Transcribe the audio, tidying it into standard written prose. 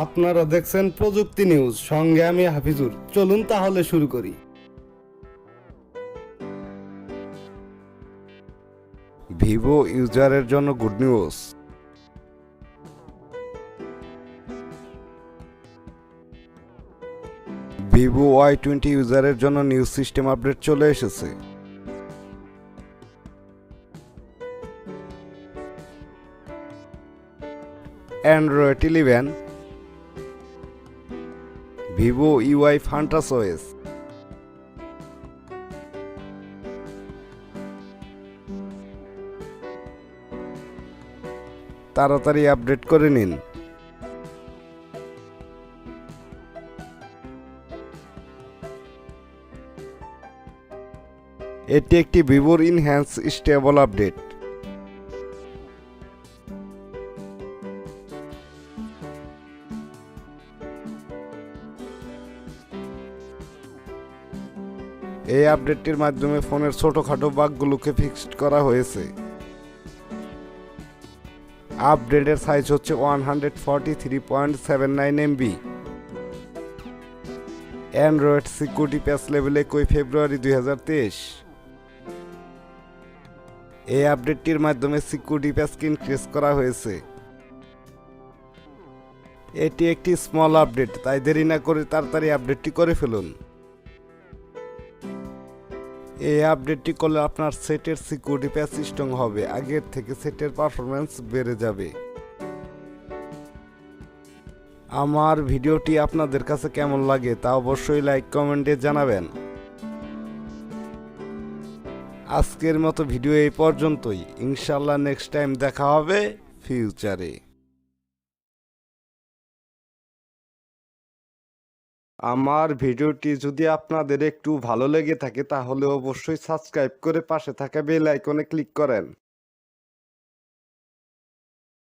আপনারা দেখছেন প্রযুক্তি নিউজ, সঙ্গে আমি হাফিজুর। চলুন তাহলে শুরু করি। ভিভো ইউজারের জন্য গুড নিউজ। ভিভো Y20 ইউজারের জন্য নিউ সিস্টেম আপডেট চলে এসেছে। অ্যান্ড্রয়েড 11, ভিভো UI ফান্টাস ওএস, তাড়াতাড়ি আপডেট করে নিন। এটি একটি ভিভোর ইনহ্যান্স স্টেবল আপডেট। এই আপডেটটির মাধ্যমে ফোনের ছোটখাটো বাগগুলোকে ফিক্সড করা হয়েছে। আপডেটের সাইজ হচ্ছে 143.79 MB। অ্যান্ড্রয়েড সিকিউরিটি প্যাচ লেভেল 1 ফেব্রুয়ারি 2023। এই আপডেটটির মাধ্যমে সিকিউরিটি প্যাচকে ইনক্রিজ করা হয়েছে। এটি একটি স্মল আপডেট, তাই দেরি না করে তাড়াতাড়ি আপডেটটি করে ফেলুন। এই আপডেটটি করলে আপনার সেটের সিকিউরিটি প্যাচ স্ট্রং হবে, আগের থেকে সেটের পারফরম্যান্স বেড়ে যাবে। আমার ভিডিওটি আপনাদের কাছে কেমন লাগে তা অবশ্যই লাইক কমেন্টে জানাবেন। আজকের মতো ভিডিও এই পর্যন্তই। ইনশাল্লাহ নেক্সট টাইম দেখা হবে ফিউচারে। আমার ভিডিওটি যদি আপনাদের একটু ভালো লেগে থাকে তাহলে অবশ্যই সাবস্ক্রাইব করে পাশে থাকা বেল আইকনে ক্লিক করেন।